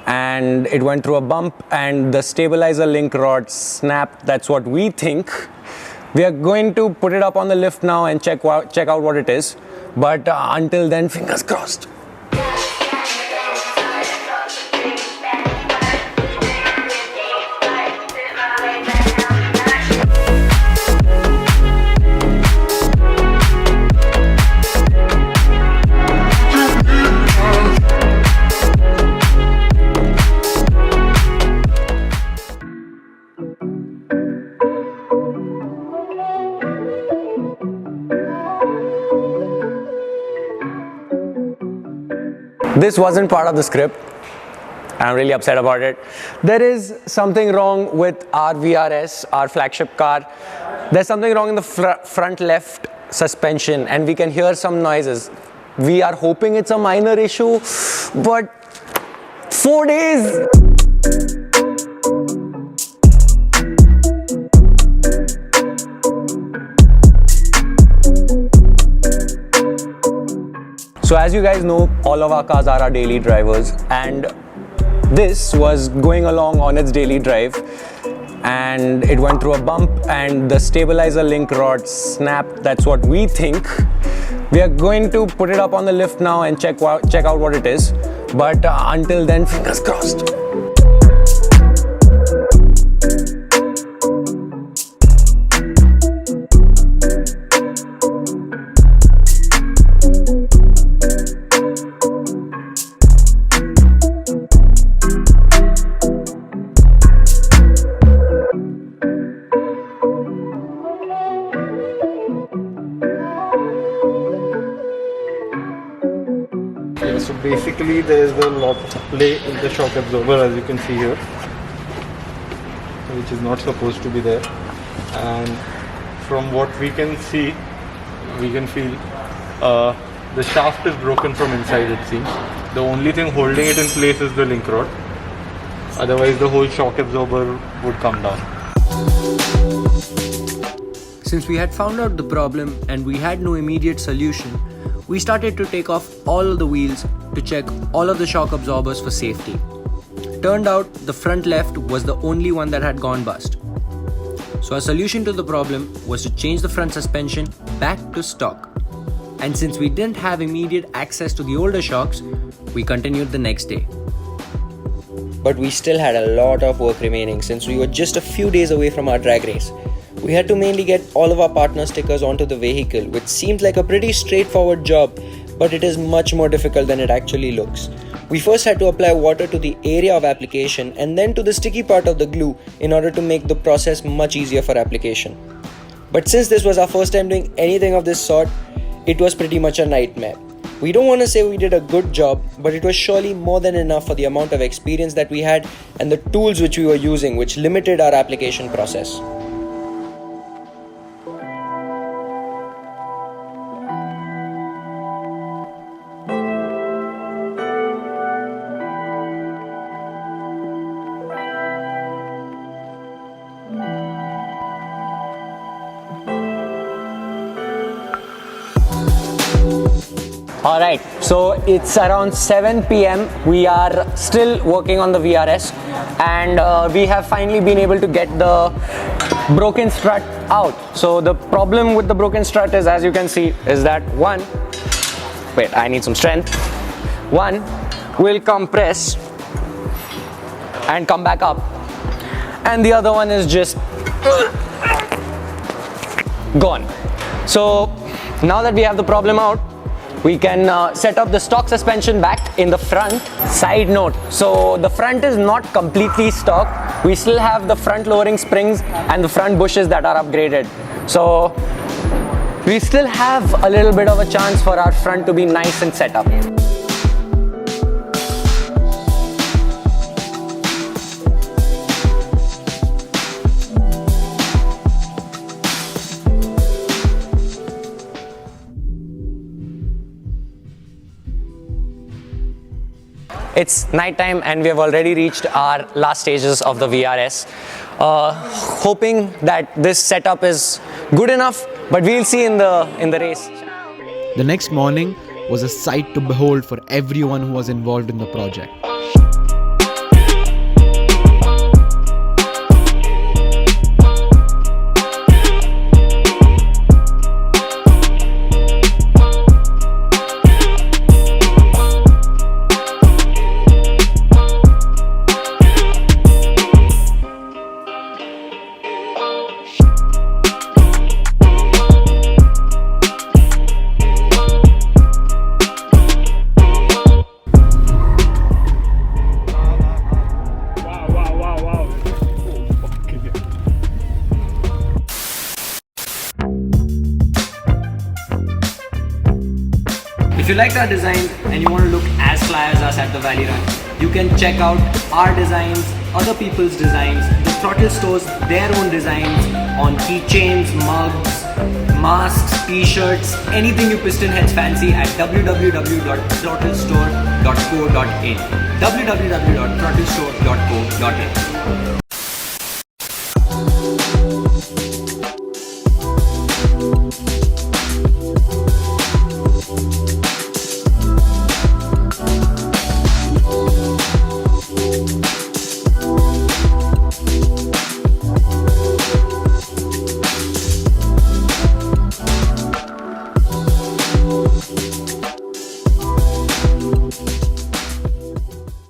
and it went through a bump and the stabilizer link rod snapped. That's what we think. We are going to put it up on the lift now and check out what it is. But until then, fingers crossed. This wasn't part of the script. I'm really upset about it. There is something wrong with our VRS, our flagship car. There's something wrong in the front left suspension and we can hear some noises. We are hoping it's a minor issue, but 4 days. So as you guys know, all of our cars are our daily drivers, and this was going along on its daily drive and it went through a bump and the stabilizer link rod snapped. That's what we think. We are going to put it up on the lift now and check out what it is. But until then, fingers crossed. So basically there is a lot of play in the shock absorber, as you can see here, which is not supposed to be there, and from what we can see, we can feel the shaft is broken from inside, it seems. The only thing holding it in place is the link rod, otherwise the whole shock absorber would come down. Since we had found out the problem and we had no immediate solution, we started to take off all of the wheels to check all of the shock absorbers for safety. Turned out the front left was the only one that had gone bust. So our solution to the problem was to change the front suspension back to stock. And since we didn't have immediate access to the older shocks, we continued the next day. But we still had a lot of work remaining since we were just a few days away from our drag race. We had to mainly get all of our partner stickers onto the vehicle, which seems like a pretty straightforward job, but it is much more difficult than it actually looks. We first had to apply water to the area of application and then to the sticky part of the glue in order to make the process much easier for application. But since this was our first time doing anything of this sort, it was pretty much a nightmare. We don't want to say we did a good job, but it was surely more than enough for the amount of experience that we had and the tools which we were using, which limited our application process. Alright, so it's around 7 PM. We are still working on the VRS and we have finally been able to get the broken strut out. So the problem with the broken strut is, as you can see, is that I need some strength. One will compress and come back up, and the other one is just gone. So now that we have the problem out, we can set up the stock suspension back in the front. Side note, so the front is not completely stock. We still have the front lowering springs and the front bushes that are upgraded. So we still have a little bit of a chance for our front to be nice and set up. It's nighttime and we have already reached our last stages of the VRS. Hoping that this setup is good enough, but we'll see in the race. The next morning was a sight to behold for everyone who was involved in the project. you liked our designs and you want to look as fly as us at the Valley Run, you can check out our designs, other people's designs, the Throttle stores, their own designs on keychains, mugs, masks, t-shirts, anything you piston heads fancy at www.throttlestore.co.in www.throttlestore.co.in